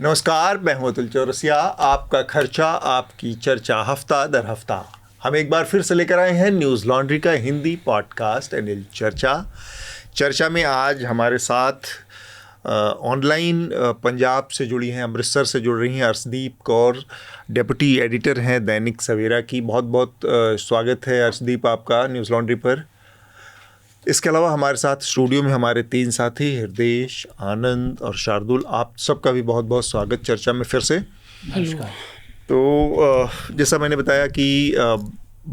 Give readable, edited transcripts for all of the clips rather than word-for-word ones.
नमस्कार, मैं हूं अतुल चौरसिया। आपका खर्चा आपकी चर्चा हफ्ता दर हफ्ता हम एक बार फिर से लेकर आए हैं न्यूज़ लॉन्ड्री का हिंदी पॉडकास्ट अनिल चर्चा में आज हमारे साथ ऑनलाइन पंजाब से जुड़ी हैं, अमृतसर से जुड़ रही हैं अर्शदीप कौर, डिप्टी एडिटर हैं दैनिक सवेरा की। बहुत बहुत स्वागत है अर्शदीप आपका न्यूज़ लॉन्ड्री पर। इसके अलावा हमारे साथ स्टूडियो में हमारे 3 साथी हृदेश, आनंद और शार्दुल, आप सबका भी बहुत बहुत स्वागत चर्चा में फिर से। नमस्कार। तो जैसा मैंने बताया कि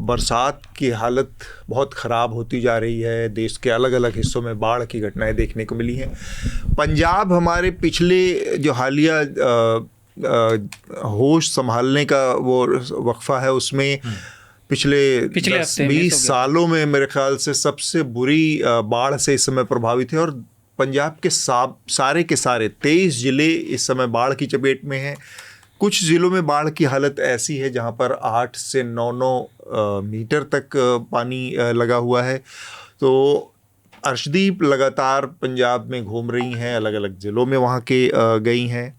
बरसात की हालत बहुत ख़राब होती जा रही है। देश के अलग अलग हिस्सों में बाढ़ की घटनाएं देखने को मिली हैं। पंजाब हमारे पिछले जो हालिया होश संभालने का वो वक्फा है उसमें पिछले 10-20 सालों में मेरे ख्याल से सबसे बुरी बाढ़ से इस समय प्रभावित है और पंजाब के सारे के सारे 23 ज़िले इस समय बाढ़ की चपेट में हैं। कुछ ज़िलों में बाढ़ की हालत ऐसी है जहां पर 8 से 9 मीटर तक पानी लगा हुआ है। तो अर्शदीप लगातार पंजाब में घूम रही हैं, अलग अलग ज़िलों में वहाँ के गई हैं।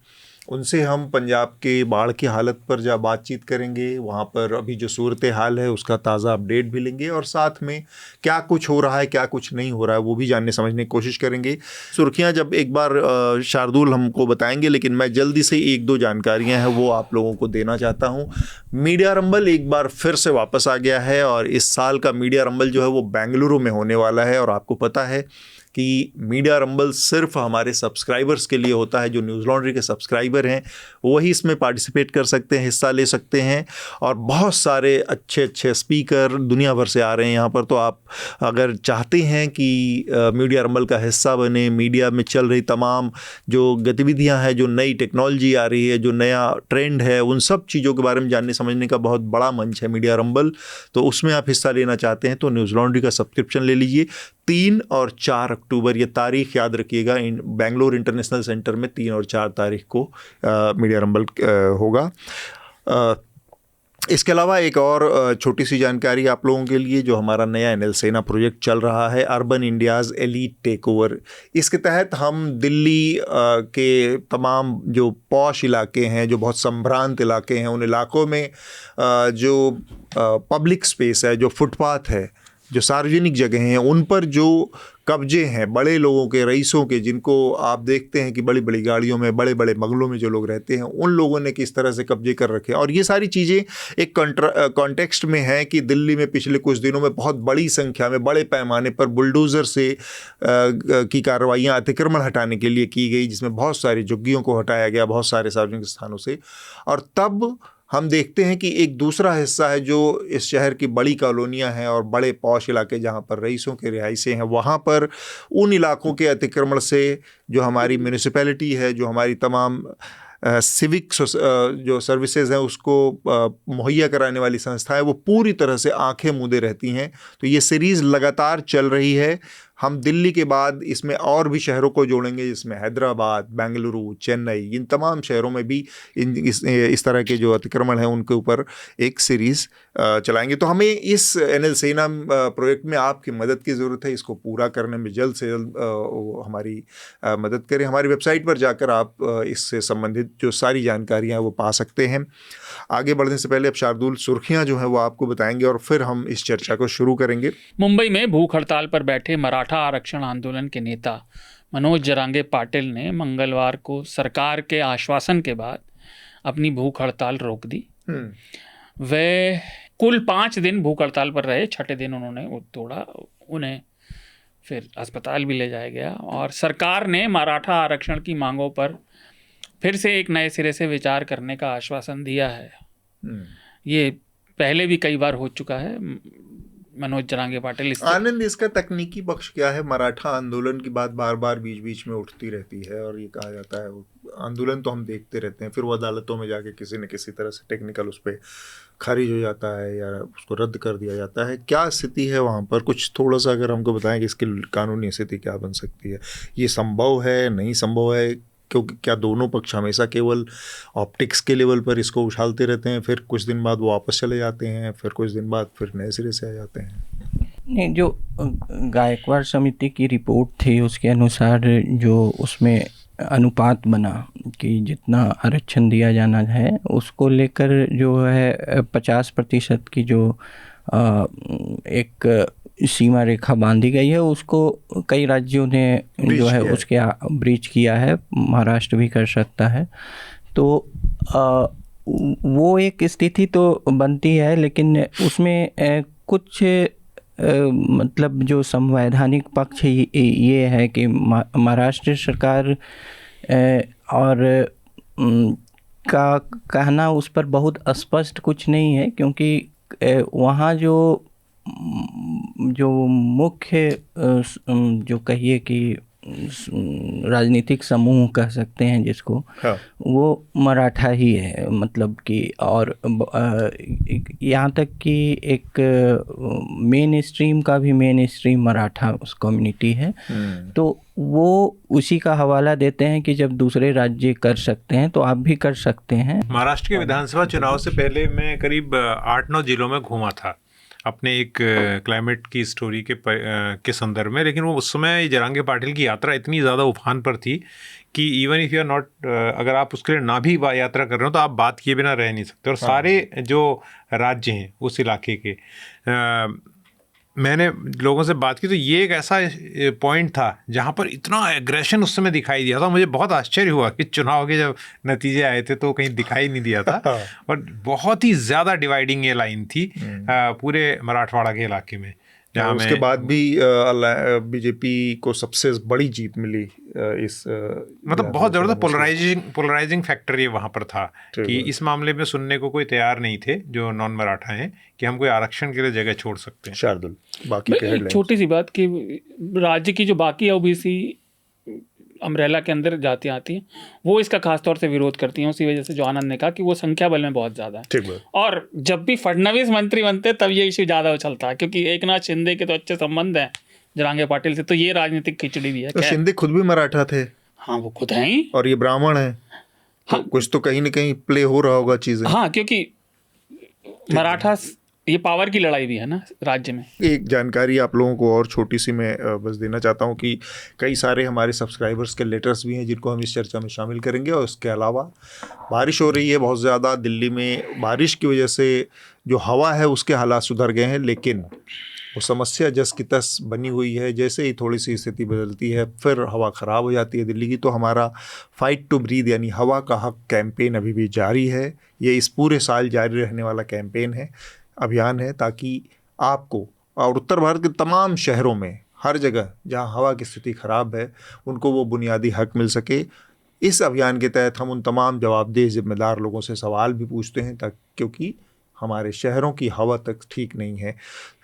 उनसे हम पंजाब के बाढ़ की हालत पर जब बातचीत करेंगे, वहाँ पर अभी जो सूरत हाल है उसका ताज़ा अपडेट भी लेंगे और साथ में क्या कुछ हो रहा है क्या कुछ नहीं हो रहा है वो भी जानने समझने की कोशिश करेंगे। सुर्खियाँ जब एक बार शार्दुल हमको बताएंगे, लेकिन मैं जल्दी से 1-2 जानकारियाँ हैं वो आप लोगों को देना चाहता हूँ। मीडिया रंबल एक बार फिर से वापस आ गया है और इस साल का मीडिया रंबल जो है वो बेंगलुरु में होने वाला है। और आपको पता है कि मीडिया रंबल सिर्फ हमारे सब्सक्राइबर्स के लिए होता है। जो न्यूज़ लॉन्ड्री के सब्सक्राइबर हैं वही इसमें पार्टिसिपेट कर सकते हैं, हिस्सा ले सकते हैं। और बहुत सारे अच्छे अच्छे स्पीकर दुनिया भर से आ रहे हैं यहाँ पर। तो आप अगर चाहते हैं कि मीडिया रंबल का हिस्सा बने, मीडिया में चल रही तमाम जो गतिविधियाँ हैं, जो नई टेक्नोलॉजी आ रही है, जो नया ट्रेंड है, उन सब चीज़ों के बारे में जानने समझने का बहुत बड़ा मंच है मीडिया रंबल। तो उसमें आप हिस्सा लेना चाहते हैं तो न्यूज़ लॉन्ड्री का सब्सक्रिप्शन ले लीजिए। 3 और 4 अक्टूबर, ये तारीख याद रखिएगा, बेंगलोर इंटरनेशनल सेंटर में 3 और 4 तारीख को मीडिया रंबल होगा। इसके अलावा एक और छोटी सी जानकारी आप लोगों के लिए, जो हमारा नया एनएल सेना प्रोजेक्ट चल रहा है, urban India's elite take over. इसके तहत हम दिल्ली के तमाम जो पॉश इलाके हैं, जो बहुत संभ्रांत इलाके हैं, उन इलाकों में जो पब्लिक स्पेस है, जो फुटपाथ है, जो सार्वजनिक जगह हैं, उन पर जो कब्जे हैं बड़े लोगों के, रईसों के, जिनको आप देखते हैं कि बड़ी बड़ी गाड़ियों में, बड़े बड़े बंगलों में जो लोग रहते हैं, उन लोगों ने किस तरह से कब्जे कर रखे। और ये सारी चीज़ें एक कॉन्टेक्स्ट में है कि दिल्ली में पिछले कुछ दिनों में बहुत बड़ी संख्या में, बड़े पैमाने पर बुलडोज़र से की कार्रवाइयाँ अतिक्रमण हटाने के लिए की गई, जिसमें बहुत सारी झुग्गियों को हटाया गया बहुत सारे सार्वजनिक स्थानों से। और तब हम देखते हैं कि एक दूसरा हिस्सा है जो इस शहर की बड़ी कॉलोनियां हैं और बड़े पॉश इलाके जहां पर रईसों के रिहाइशें हैं, वहां पर उन इलाकों के अतिक्रमण से जो हमारी म्यूनिसिपैलिटी है, जो हमारी तमाम सिविक जो सर्विसेज हैं उसको मुहैया कराने वाली संस्थाएं, वो पूरी तरह से आंखें मूंदे रहती हैं। तो ये सीरीज़ लगातार चल रही है। हम दिल्ली के बाद इसमें और भी शहरों को जोड़ेंगे, जिसमें हैदराबाद, बेंगलुरु, चेन्नई, इन तमाम शहरों में भी इस तरह के जो अतिक्रमण हैं उनके ऊपर एक सीरीज़ चलाएंगे। तो हमें इस एनएल सेना प्रोजेक्ट में आपकी मदद की ज़रूरत है। इसको पूरा करने में जल्द से जल्द हमारी मदद करें। हमारी वेबसाइट पर जाकर आप इससे संबंधित जो सारी जानकारियाँ वो पा सकते हैं। आगे बढ़ने से पहले अब शार्दुल सुर्खियाँ जो हैं वो आपको बताएंगे और फिर हम इस चर्चा को शुरू करेंगे। मुंबई में भूख हड़ताल पर बैठे मराठा आरक्षण आंदोलन के नेता मनोज जरांगे पाटिल ने मंगलवार को सरकार के आश्वासन के बाद अपनी भूख हड़ताल रोक दी। वे कुल 5 दिन भूख हड़ताल पर रहे। 6ठे दिन उन्होंने वो तोड़ा, उन्हें फिर अस्पताल भी ले जाया गया और सरकार ने मराठा आरक्षण की मांगों पर फिर से एक नए सिरे से विचार करने का आश्वासन दिया है। ये पहले भी कई बार हो चुका है। मनोज जरांगे पाटिल आनंद, इसका तकनीकी पक्ष क्या है? मराठा आंदोलन की बात बार बार बीच बीच में उठती रहती है और ये कहा जाता है आंदोलन तो हम देखते रहते हैं, फिर वो अदालतों में जाके किसी न किसी तरह से टेक्निकल उस पर खारिज हो जाता है या उसको रद्द कर दिया जाता है। क्या स्थिति है वहाँ पर? कुछ थोड़ा सा अगर हमको बताएं कि इसकी कानूनी स्थिति क्या बन सकती है, ये संभव है, नहीं संभव है? क्योंकि क्या दोनों पक्ष हमेशा केवल ऑप्टिक्स के लेवल पर इसको उछालते रहते हैं, फिर कुछ दिन बाद वो वापस चले जाते हैं, फिर कुछ दिन बाद फिर नए सिरे से आ जाते हैं? नहीं, जो गायकवाड़ समिति की रिपोर्ट थी उसके अनुसार जो उसमें अनुपात बना कि जितना आरक्षण दिया जाना है उसको लेकर जो है 50% की जो एक सीमा रेखा बांधी गई है उसको कई राज्यों ने जो है उसके ब्रीच किया है, महाराष्ट्र भी कर सकता है। तो वो एक स्थिति तो बनती है, लेकिन उसमें कुछ मतलब जो संवैधानिक पक्ष ये है कि महाराष्ट्र सरकार और का कहना उस पर बहुत स्पष्ट कुछ नहीं है, क्योंकि वहाँ जो मुख्य जो कहिए कि राजनीतिक समूह कह सकते हैं जिसको, हाँ, वो मराठा ही है, मतलब कि और यहाँ तक कि एक मेन स्ट्रीम मराठा उस कम्युनिटी है। तो वो उसी का हवाला देते हैं कि जब दूसरे राज्य कर सकते हैं तो आप भी कर सकते हैं। महाराष्ट्र के विधानसभा चुनाव से पहले मैं करीब 8-9 जिलों में घूमा था अपने एक क्लाइमेट की स्टोरी के संदर्भ में, लेकिन वो उस समय जरांगे पाटिल की यात्रा इतनी ज़्यादा उफान पर थी कि even if you are not, अगर आप उसके लिए ना भी यात्रा कर रहे हो तो आप बात किए बिना रह नहीं सकते। और सारे जो राज्य हैं उस इलाके के मैंने लोगों से बात की तो ये एक ऐसा पॉइंट था जहाँ पर इतना एग्रेशन उस समय दिखाई दिया था। मुझे बहुत आश्चर्य हुआ कि चुनाव के जब नतीजे आए थे तो कहीं दिखाई नहीं दिया था और बहुत ही ज़्यादा डिवाइडिंग ये लाइन थी पूरे मराठवाड़ा के इलाके में। उसके बाद भी बीजेपी को सबसे बड़ी जीत मिली इस मतलब बहुत ज़बरदस्त पोलराइजिंग फैक्टर ये वहाँ पर था कि इस मामले में सुनने को कोई तैयार नहीं थे जो नॉन मराठा हैं कि हम कोई आरक्षण के लिए जगह छोड़ सकते हैं। शार्दुल, बाकी छोटी सी बात कि राज्य की जो बाकी ओबीसी अम्ब्रेला के अंदर जातियाँ आती हैं वो इसका खास तौर से विरोध करती हैं, उसी वजह से जो आनंद ने कहा कि वो संख्या बल में बहुत ज़्यादा है। और जब भी फडणवीस मंत्री बनते तब ये इश्यू ज़्यादा उछलता है, क्योंकि एकनाथ शिंदे के तो अच्छे संबंध हैं जरांगे पाटिल से, तो ये राजनीतिक खिचड़ी भी है। तो शिंदे खुद भी मराठा थे। हाँ, वो खुद हैं ही, और ये ब्राह्मण है। हाँ, तो कुछ तो कहीं ना कहीं प्ले हो रहा होगा चीज़ें। हाँ, क्योंकि मराठा ये पावर की लड़ाई भी है ना राज्य में। एक जानकारी आप लोगों को और छोटी सी मैं बस देना चाहता हूँ कि कई सारे हमारे सब्सक्राइबर्स के लेटर्स भी हैं जिनको हम इस चर्चा में शामिल करेंगे। और उसके अलावा बारिश हो रही है बहुत ज़्यादा दिल्ली में, बारिश की वजह से जो हवा है उसके हालात सुधर गए हैं, लेकिन वो समस्या जस की तस बनी हुई है। जैसे ही थोड़ी सी स्थिति बदलती है फिर हवा ख़राब हो जाती है दिल्ली की। तो हमारा फाइट टू ब्रीथ यानी हवा का हक कैंपेन अभी भी जारी है। ये इस पूरे साल जारी रहने वाला कैंपेन है, अभियान है, ताकि आपको और उत्तर भारत के तमाम शहरों में हर जगह जहां हवा की स्थिति ख़राब है उनको वो बुनियादी हक मिल सके। इस अभियान के तहत हम उन तमाम जवाबदेह जिम्मेदार लोगों से सवाल भी पूछते हैं, ताकि क्योंकि हमारे शहरों की हवा तक ठीक नहीं है,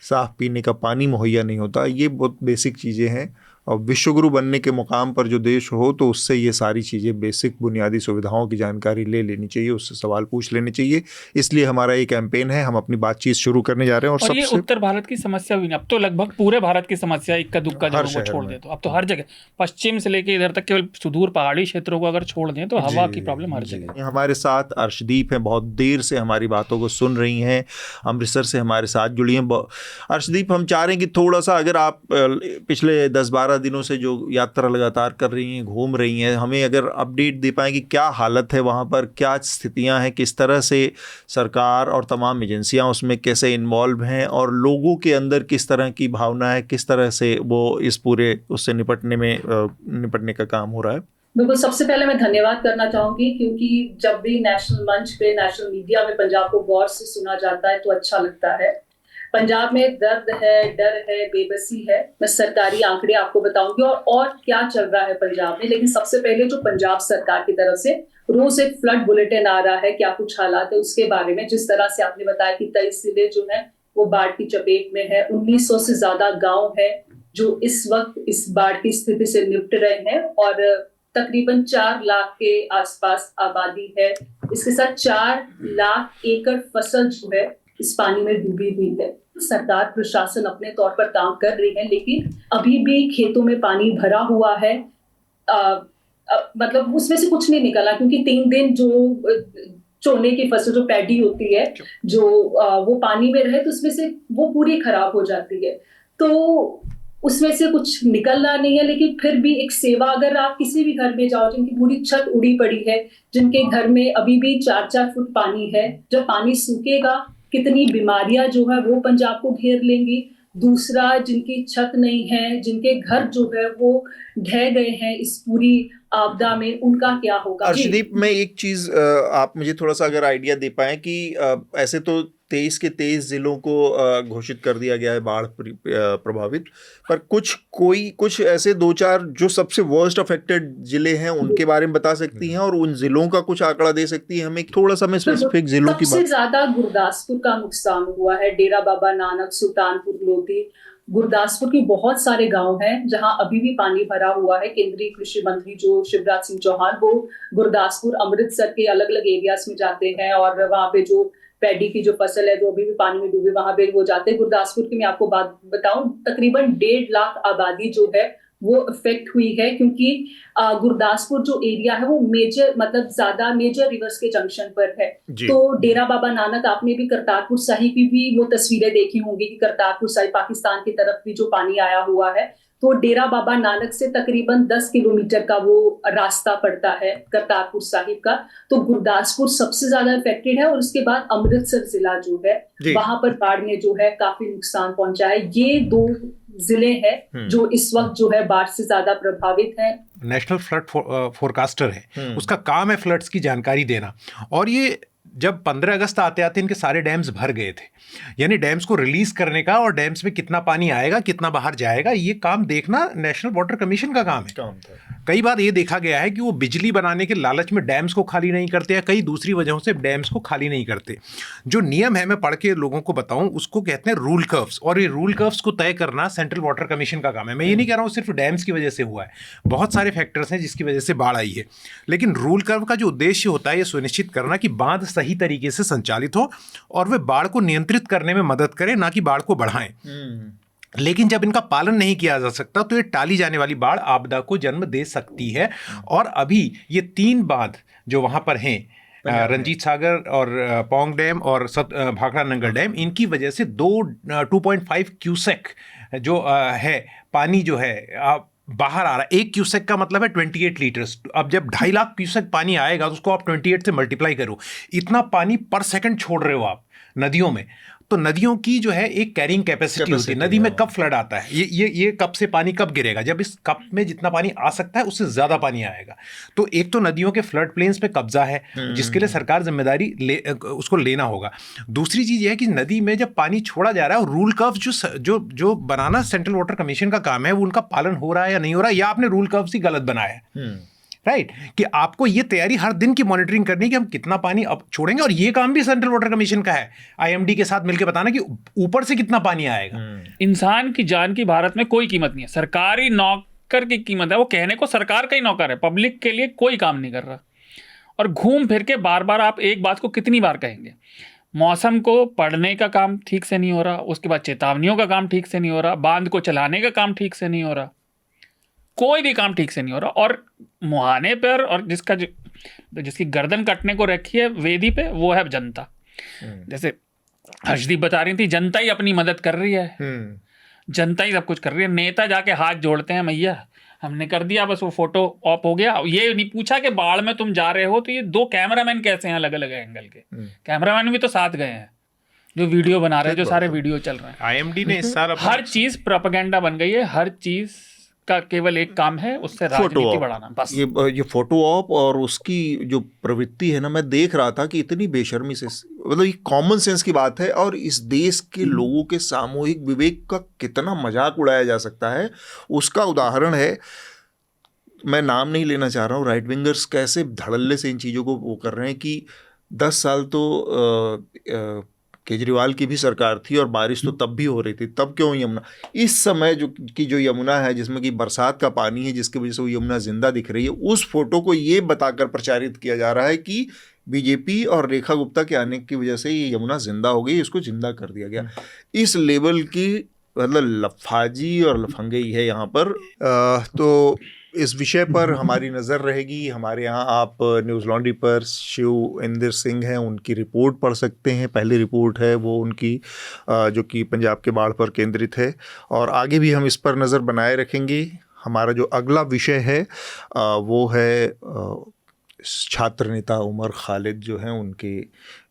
साफ़ पीने का पानी मुहैया नहीं होता। ये बहुत बेसिक चीज़ें हैं और विश्वगुरु बनने के मुकाम पर जो देश हो तो उससे ये सारी चीज़ें, बेसिक बुनियादी सुविधाओं की जानकारी ले लेनी चाहिए, उससे सवाल पूछ लेने चाहिए। इसलिए हमारा ये कैंपेन है, हम अपनी बातचीत शुरू करने जा रहे हैं। और ये उत्तर भारत की समस्या भी नहीं, अब तो लगभग पूरे भारत की समस्या इक्का दुक्का जगहों को छोड़ दें तो अब तो हर जगह, पश्चिम से लेकर इधर तक, केवल सुदूर पहाड़ी क्षेत्रों को अगर छोड़ दें तो हवा की प्रॉब्लम हर जगह। हमारे साथ अर्शदीप हैं, बहुत देर से हमारी बातों को सुन रही हैं, अमृतसर से हमारे साथ जुड़ी हैं। अर्शदीप, हम चाह रहे हैं कि थोड़ा सा अगर आप पिछले 10-12 दिनों से जो यात्रा लगातार कर रही हैं, घूम रही हैं, हमें अगर अपडेट दे पाएं कि क्या हालत है वहाँ पर, क्या स्थितियाँ हैं, किस तरह से सरकार और तमाम एजेंसियाँ उसमें कैसे इन्वॉल्व हैं और लोगों के अंदर किस तरह की भावना है, किस तरह से वो इस पूरे उससे निपटने का काम हो रहा है। बिल्कुल, सबसे पहले मैं धन्यवाद करना चाहूंगी क्योंकि जब भी नेशनल मंच पे, नेशनल मीडिया में पंजाब को गौर से सुना जाता है तो अच्छा लगता है। पंजाब में दर्द है, डर है, बेबसी है। मैं सरकारी आंकड़े आपको बताऊंगी और क्या चल रहा है पंजाब में। लेकिन सबसे पहले जो पंजाब सरकार की तरफ से रोज एक फ्लड बुलेटिन आ रहा है, क्या कुछ हालात है उसके बारे में। जिस तरह से आपने बताया कि 23 जिले जो है वो बाढ़ की चपेट में है, 1900 से ज्यादा गाँव है जो इस वक्त इस बाढ़ की स्थिति से निपट रहे हैं और तकरीबन 4 लाख के आसपास आबादी है। इसके साथ 4 लाख एकड़ फसल जो है इस पानी में डूबी हुई है। सरकार प्रशासन अपने तौर पर काम कर रही है, लेकिन अभी भी खेतों में पानी भरा हुआ है। मतलब उसमें से कुछ नहीं निकला क्योंकि 3 दिन जो चोने की फसल जो पैडी होती है जो वो पानी में रहे तो उसमें से वो पूरी खराब हो जाती है। तो उसमें से कुछ निकलना नहीं है, लेकिन फिर भी एक सेवा, अगर आप किसी भी घर में जाओ जिनकी पूरी छत उड़ी पड़ी है, जिनके घर में अभी भी 4-4 फुट पानी है, जब पानी सूखेगा कितनी बीमारियां जो है वो पंजाब को घेर लेंगी। दूसरा, जिनकी छत नहीं है, जिनके घर जो है वो ढह गए हैं इस पूरी आपदा में, उनका क्या होगा? अर्शदीप, मैं एक चीज आप मुझे थोड़ा सा अगर आइडिया दे पाएं कि ऐसे तो 23 के 23 जिलों को घोषित कर दिया गया है बाढ़ प्रभावित, पर कुछ ऐसे 2-4 जो सबसे वर्स्ट अफेक्टेड जिले हैं उनके बारे में बता सकती हैं, और उन जिलों का कुछ आंकड़ा दे सकती हैं हमें? थोड़ा सा मैं स्पेसिफिक जिलों की बात। सबसे ज्यादा गुरदासपुर का नुकसान हुआ है, डेरा बाबा नानक, सुल्तानपुर लोधी। गुरदासपुर के बहुत सारे गांव हैं जहां अभी भी पानी भरा हुआ है। केंद्रीय कृषि मंत्री जो शिवराज सिंह चौहान, वो गुरदासपुर, अमृतसर के अलग अलग एरियाज में जाते हैं और वहां पे जो पैडी की जो फसल है जो अभी भी पानी में डूबी, वहां पे वो जाते हैं। गुरदासपुर की मैं आपको बात बताऊं, तकरीबन 1.5 लाख आबादी जो है वो इफेक्ट हुई है, क्योंकि गुरदासपुर जो एरिया है वो मेजर, मतलब ज्यादा मेजर रिवर्स के जंक्शन पर है। तो डेरा बाबा नानक, आपने भी करतारपुर साहिब की भी वो तस्वीरें देखी होंगी कि करतारपुर साहिब पाकिस्तान की तरफ भी जो पानी आया हुआ है, तो डेरा बाबा नानक से तकरीबन 10 किलोमीटर का वो रास्ता पड़ता है करतारपुर साहिब का। तो गुरदासपुर सबसे ज्यादा इफेक्टेड है, और उसके बाद अमृतसर जिला जो है वहां पर बाढ़ ने जो है काफी नुकसान पहुंचा है। ये 2 जिले हैं जो इस वक्त जो है बाढ़ से ज्यादा प्रभावित हैं। नेशनल फ्लड फोरकास्टर है, उसका काम है फ्लड्स की जानकारी देना, और ये जब 15 अगस्त आते आते इनके सारे डैम्स भर गए थे, यानी डैम्स को रिलीज करने का और डैम्स में कितना पानी आएगा कितना बाहर जाएगा ये काम देखना नेशनल वाटर कमीशन का काम है। कई बार ये देखा गया है कि वो बिजली बनाने के लालच में डैम्स को खाली नहीं करते या कई दूसरी वजहों से डैम्स को खाली नहीं करते। जो नियम है, मैं पढ़ के लोगों को बताऊं, उसको कहते हैं रूल कर्व्स, और ये रूल कर्व्स को तय करना सेंट्रल वाटर कमीशन का काम है। मैं ये नहीं कह रहा हूँ सिर्फ डैम्स की वजह से हुआ है, बहुत सारे फैक्टर्स हैं जिसकी वजह से बाढ़ आई है, लेकिन रूल कर्व का जो उद्देश्य होता है ये सुनिश्चित करना कि बांध सही तरीके से संचालित हो और वे बाढ़ को नियंत्रित करने में मदद करें, ना कि बाढ़ को बढ़ाएं। लेकिन जब इनका पालन नहीं किया जा सकता तो ये टाली जाने वाली बाढ़ आपदा को जन्म दे सकती है। और अभी ये 3 बांध जो वहां पर हैं, रंजीत सागर और पौंग डैम और भाखड़ा नंगल डैम, इनकी वजह से 2.5 क्यूसेक जो है पानी जो है बाहर आ रहा है। 1 क्यूसेक का मतलब है 28 लीटर्स। अब जब 2.5 लाख क्यूसेक पानी आएगा तो उसको आप 28 से मल्टीप्लाई करो, इतना पानी पर सेकंड छोड़ रहे हो आप नदियों में। तो नदियों की जो है एक कैरिंग कैपेसिटी होती है। नदी में कब फ्लड आता है, ये कब से पानी कब गिरेगा, जब इस कप में जितना पानी आ सकता है उससे ज़्यादा पानी आएगा। तो एक तो नदियों के फ्लड प्लेन्स पे कब्जा है जिसके लिए सरकार जिम्मेदारी उसको लेना होगा। दूसरी चीज़ यह है कि नदी में जब पानी छोड़ा जा रहा है और रूल कर्व जो बनाना सेंट्रल वाटर कमीशन का काम है, वो उनका पालन हो रहा है या नहीं हो रहा है, या आपने रूल कर्व ही गलत बनाया है। राइट, कि आपको ये तैयारी हर दिन की मॉनिटरिंग करनी कि हम कितना पानी अब छोड़ेंगे, और ये काम भी सेंट्रल वाटर कमीशन का है, आईएमडी के साथ मिलकर बताना कि ऊपर से कितना पानी आएगा। इंसान की जान की भारत में कोई कीमत नहीं है, सरकारी नौकर की कीमत है। वो कहने को सरकार का ही नौकर है, पब्लिक के लिए कोई काम नहीं कर रहा। और घूम फिर के बार बार आप एक बात को कितनी बार कहेंगे? मौसम को पढ़ने का काम ठीक से नहीं हो रहा, उसके बाद चेतावनियों का काम ठीक से नहीं हो रहा, बांध को चलाने का काम ठीक से नहीं हो रहा, कोई भी काम ठीक से नहीं हो रहा। और मुहाने पर और जिसकी गर्दन कटने को रखी है वेदी पे, वो है जनता। जैसे हर्षदीप बता रही थी, जनता ही अपनी मदद कर रही है, जनता ही सब कुछ कर रही है। नेता जाके हाथ जोड़ते हैं, मैया हमने कर दिया, बस वो फोटो ऑफ हो गया। ये नहीं पूछा कि बाढ़ में तुम जा रहे हो तो ये 2 कैमरामैन कैसे हैं अलग अलग एंगल के? कैमरामैन भी तो साथ गए हैं जो वीडियो बना रहे हैं, जो सारे वीडियो चल रहे हैं। आईएमडी ने इस साल हर चीज प्रोपेगेंडा बन गई है, हर चीज का केवल एक काम है, उससे राजनीति बढ़ाना बस। ये फोटो ऑप और उसकी जो प्रवृत्ति है ना, मैं देख रहा था कि इतनी बेशर्मी से, मतलब ये कॉमन सेंस की बात है, और इस देश के लोगों के सामूहिक विवेक का कितना मजाक उड़ाया जा सकता है उसका उदाहरण है। मैं नाम नहीं लेना चाह रहा हूँ, राइट विंगर्स कैसे धड़ल्ले से इन चीज़ों को वो कर रहे हैं कि 10 साल तो केजरीवाल की भी सरकार थी और बारिश तो तब भी हो रही थी, तब क्यों यमुना? इस समय जो यमुना है जिसमें कि बरसात का पानी है, जिसकी वजह से वो यमुना जिंदा दिख रही है, उस फोटो को ये बताकर प्रचारित किया जा रहा है कि बीजेपी और रेखा गुप्ता के आने की वजह से ये यमुना जिंदा हो गई, इसको जिंदा कर दिया गया। इस लेवल की मतलब लफाजी और लफंगई है यहाँ पर। तो इस विषय पर हमारी नज़र रहेगी। हमारे यहाँ आप न्यूज़ लॉन्ड्री पर शिव इंदर सिंह हैं, उनकी रिपोर्ट पढ़ सकते हैं। पहली रिपोर्ट है वो उनकी, जो कि पंजाब के बाढ़ पर केंद्रित है, और आगे भी हम इस पर नज़र बनाए रखेंगे। हमारा जो अगला विषय है वो है छात्र नेता उमर खालिद जो हैं, उनके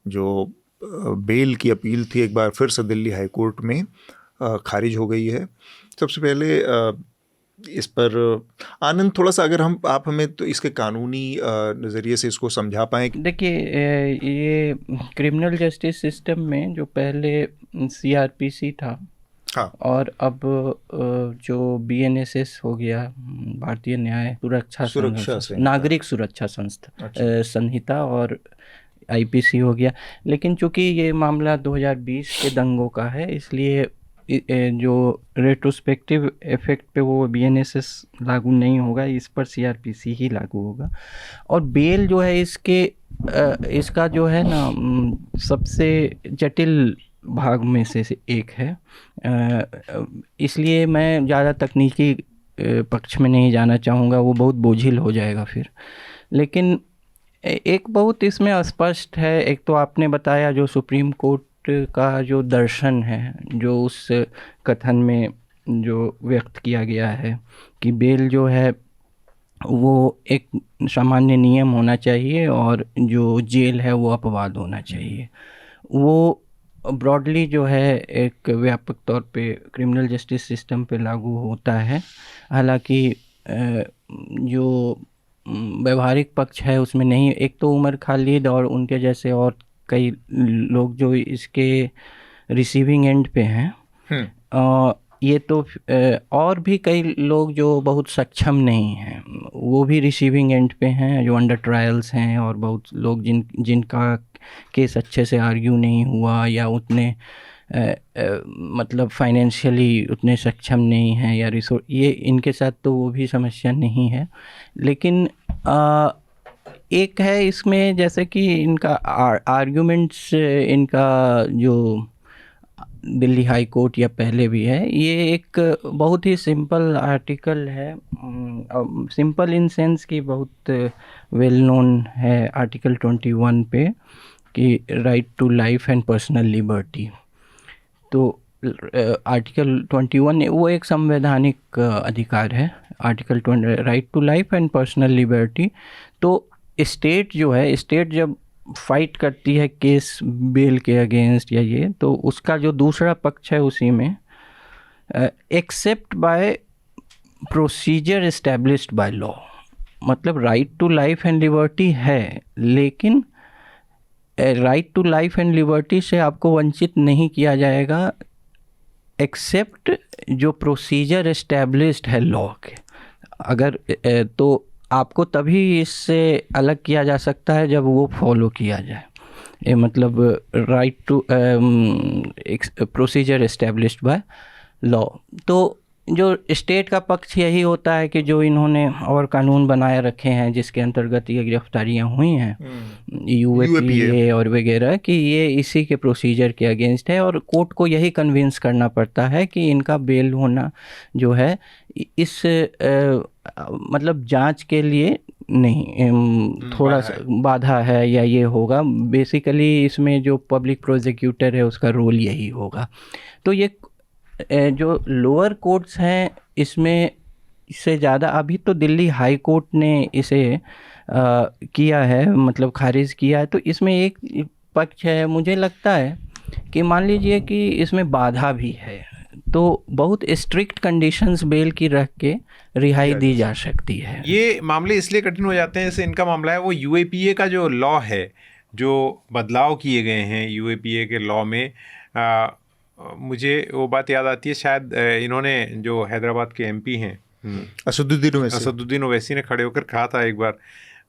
जो बेल की अपील थी एक बार फिर से दिल्ली हाई कोर्ट में खारिज हो गई है। सबसे पहले इस पर आनंद, थोड़ा सा अगर आप हमें तो इसके कानूनी नज़रिए से इसको समझा पाएँ। देखिए, ये क्रिमिनल जस्टिस सिस्टम में जो पहले CRPC था, हाँ, और अब जो BNSS हो गया, भारतीय न्याय सुरक्षा नागरिक सुरक्षा संस्था संहिता, और IPC हो गया। लेकिन चूंकि ये मामला 2020 के दंगों का है, इसलिए जो रेट्रोस्पेक्टिव इफेक्ट पे वो BNSS लागू नहीं होगा, इस पर CRPC ही लागू होगा। और बेल जो है इसका जो है ना, सबसे जटिल भाग में से एक है। इसलिए मैं ज़्यादा तकनीकी पक्ष में नहीं जाना चाहूँगा, वो बहुत बोझिल हो जाएगा फिर। लेकिन एक बहुत इसमें अस्पष्ट है। एक तो आपने बताया जो सुप्रीम कोर्ट का जो दर्शन है, जो उस कथन में जो व्यक्त किया गया है कि बेल जो है वो एक सामान्य नियम होना चाहिए और जो जेल है वो अपवाद होना चाहिए, वो ब्रॉडली जो है एक व्यापक तौर पे क्रिमिनल जस्टिस सिस्टम पे लागू होता है। हालांकि जो व्यवहारिक पक्ष है उसमें नहीं। एक तो उमर खालिद और उनके जैसे और कई लोग जो इसके रिसीविंग एंड पे हैं, ये तो और भी कई लोग जो बहुत सक्षम नहीं हैं वो भी रिसीविंग एंड पे हैं, जो अंडर ट्रायल्स हैं, और बहुत लोग जिनका केस अच्छे से आर्ग्यू नहीं हुआ या उतने मतलब फाइनेंशियली उतने सक्षम नहीं हैं या रिसोर्स, ये इनके साथ तो वो भी समस्या नहीं है। लेकिन एक है इसमें, जैसे कि इनका आर्ग्यूमेंट्स, इनका जो दिल्ली हाई कोर्ट या पहले भी है, ये एक बहुत ही सिंपल आर्टिकल है। सिंपल इन सेंस कि बहुत वेल नोन है आर्टिकल 21 पे कि right to life and personal liberty. तो आर्टिकल 21 वो एक संवैधानिक अधिकार है, article right to life and personal liberty. तो स्टेट जो है, स्टेट जब फाइट करती है केस बेल के अगेंस्ट या ये, तो उसका जो दूसरा पक्ष है उसी में except by procedure established by law, मतलब right to life and liberty है, लेकिन right to life and liberty से आपको वंचित नहीं किया जाएगा एक्सेप्ट जो प्रोसीजर एस्टेब्लिश्ड है लॉ के। अगर तो आपको तभी इससे अलग किया जा सकता है जब वो फॉलो किया जाए, ये मतलब right to procedure established by law. तो जो स्टेट का पक्ष यही होता है कि जो इन्होंने और कानून बनाए रखे हैं जिसके अंतर्गत ये गिरफ्तारियां हुई हैं, UAPA और वगैरह, कि ये इसी के प्रोसीजर के अगेंस्ट है, और कोर्ट को यही कन्विंस करना पड़ता है कि इनका बेल होना जो है इस मतलब जांच के लिए नहीं, थोड़ा सा बाधा है या ये होगा। बेसिकली इसमें जो पब्लिक प्रोसिक्यूटर है उसका रोल यही होगा। तो ये जो लोअर कोर्ट्स हैं इसमें से ज़्यादा, अभी तो दिल्ली हाई कोर्ट ने इसे किया है, मतलब खारिज किया है। तो इसमें एक पक्ष है, मुझे लगता है कि मान लीजिए कि इसमें बाधा भी है तो बहुत स्ट्रिक्ट कंडीशंस बेल की रख के रिहाई दी जा सकती है। ये मामले इसलिए कठिन हो जाते हैं, जैसे इनका मामला है वो UAPA का जो लॉ है, जो बदलाव किए गए हैं UAPA के लॉ में, मुझे वो बात याद आती है, शायद इन्होंने जो हैदराबाद के MP हैं असदुद्दीन ओवैसी ने खड़े होकर कहा था एक बार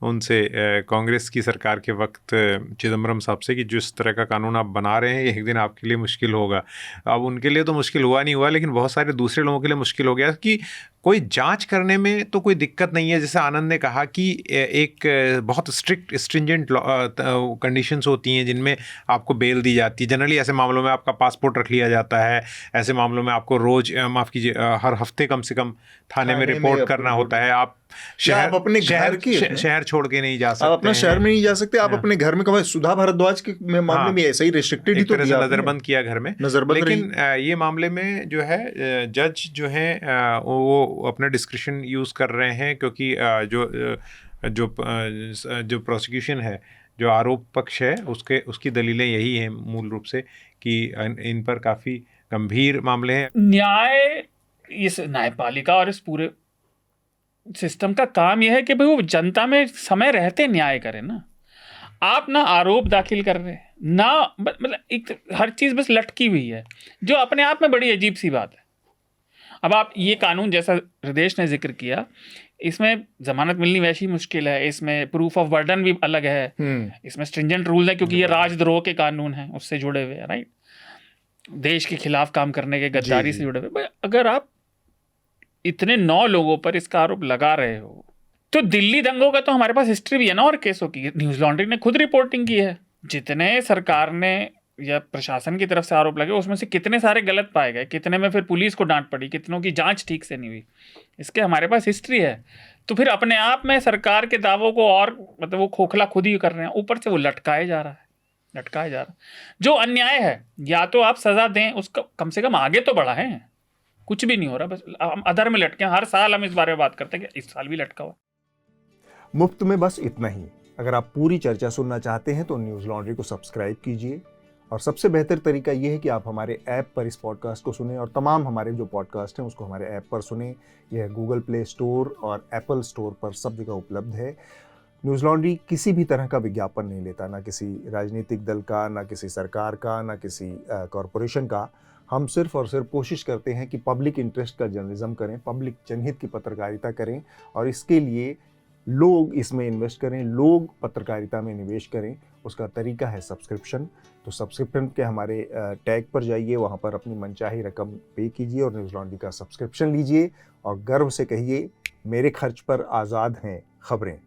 उनसे, कांग्रेस की सरकार के वक्त चिदम्बरम साहब से, कि जिस तरह का कानून आप बना रहे हैं एक दिन आपके लिए मुश्किल होगा। अब उनके लिए तो मुश्किल हुआ नहीं हुआ, लेकिन बहुत सारे दूसरे लोगों के लिए मुश्किल हो गया कि कोई जांच करने में तो कोई दिक्कत नहीं है। जैसे आनंद ने कहा कि एक बहुत स्ट्रिक्ट स्ट्रिंजेंट कंडीशंस होती हैं जिनमें आपको बेल दी जाती है। जनरली ऐसे मामलों में आपका पासपोर्ट रख लिया जाता है, ऐसे मामलों में आपको रोज़ माफ़ कीजिए हर हफ्ते कम से कम थाने में रिपोर्ट करना होता है। आप आप अपने घर के शहर छोड़ के नहीं जा सकते, आप अपना शहर में नहीं जा सकते, आप अपने घर में। सुधा भारद्वाज के मामले में ऐसा ही रिस्ट्रिक्टेड ही तो दिया, नजरबंद किया घर में। लेकिन ये मामले में जो है जज जो है वो अपना डिस्क्रिप्शन यूज कर रहे हैं, क्योंकि जो प्रोसिक्यूशन है, जो आरोप पक्ष है, उसकी दलीलें यही हैं मूल रूप से कि इन पर काफी गंभीर मामले हैं। न्याय, इस न्यायपालिका और इस पूरे सिस्टम का काम यह है कि भाई वो जनता में समय रहते न्याय करे ना। आप ना आरोप दाखिल कर रहे ना, मतलब एक हर चीज़ बस लटकी हुई है, जो अपने आप में बड़ी अजीब सी बात है। अब आप ये कानून जैसा हृदेश ने जिक्र किया, इसमें जमानत मिलनी वैसी मुश्किल है, इसमें प्रूफ ऑफ बर्डन भी अलग है, इसमें स्ट्रिंजेंट रूल है क्योंकि ये राजद्रोह के कानून हैं उससे जुड़े हुए हैं, राइट, देश के खिलाफ काम करने के गद्दारी से जुड़े हुए। अगर आप इतने 9 लोगों पर इसका आरोप लगा रहे हो, तो दिल्ली दंगों का तो हमारे पास हिस्ट्री भी है ना, और केसों की। न्यूज़ लॉन्ड्री ने खुद रिपोर्टिंग की है, जितने सरकार ने या प्रशासन की तरफ से आरोप लगे उसमें से कितने सारे गलत पाए गए, कितने में फिर पुलिस को डांट पड़ी, कितनों की जांच ठीक से नहीं हुई, इसके हमारे पास हिस्ट्री है। तो फिर अपने आप में सरकार के दावों को और मतलब वो खोखला खुद ही कर रहे हैं, ऊपर से वो लटकाए जा रहा है। जो अन्याय है, या तो आप सजा दें, उसका कम से कम आगे तो बढ़ा है, कुछ भी नहीं हो रहा, बस हम अधर में लटके हैं। हर साल हम इस बारे में बात करते हैं कि इस साल भी लटका हुआ। मुफ्त में बस इतना ही। अगर आप पूरी चर्चा सुनना चाहते हैं तो न्यूज़ लॉन्ड्री को सब्सक्राइब कीजिए, और सबसे बेहतर तरीका यह है कि आप हमारे ऐप पर इस पॉडकास्ट को सुनें, और तमाम हमारे जो पॉडकास्ट हैं उसको हमारे ऐप पर सुनें। यह गूगल प्ले स्टोर और एप्पल स्टोर पर सब जगह उपलब्ध है। न्यूज़ लॉन्ड्री किसी भी तरह का विज्ञापन नहीं लेता, ना किसी राजनीतिक दल का, ना किसी सरकार का, ना किसी कॉरपोरेशन का। हम सिर्फ और सिर्फ कोशिश करते हैं कि पब्लिक इंटरेस्ट का जर्नलिज्म करें, पब्लिक जनहित की पत्रकारिता करें, और इसके लिए लोग इसमें इन्वेस्ट करें, लोग पत्रकारिता में निवेश करें। उसका तरीका है सब्सक्रिप्शन। तो सब्सक्रिप्शन के हमारे टैग पर जाइए, वहाँ पर अपनी मनचाही रकम पे कीजिए और न्यूज़ लॉन्ड्री का सब्सक्रिप्शन लीजिए, और गर्व से कहिए, मेरे खर्च पर आज़ाद हैं खबरें।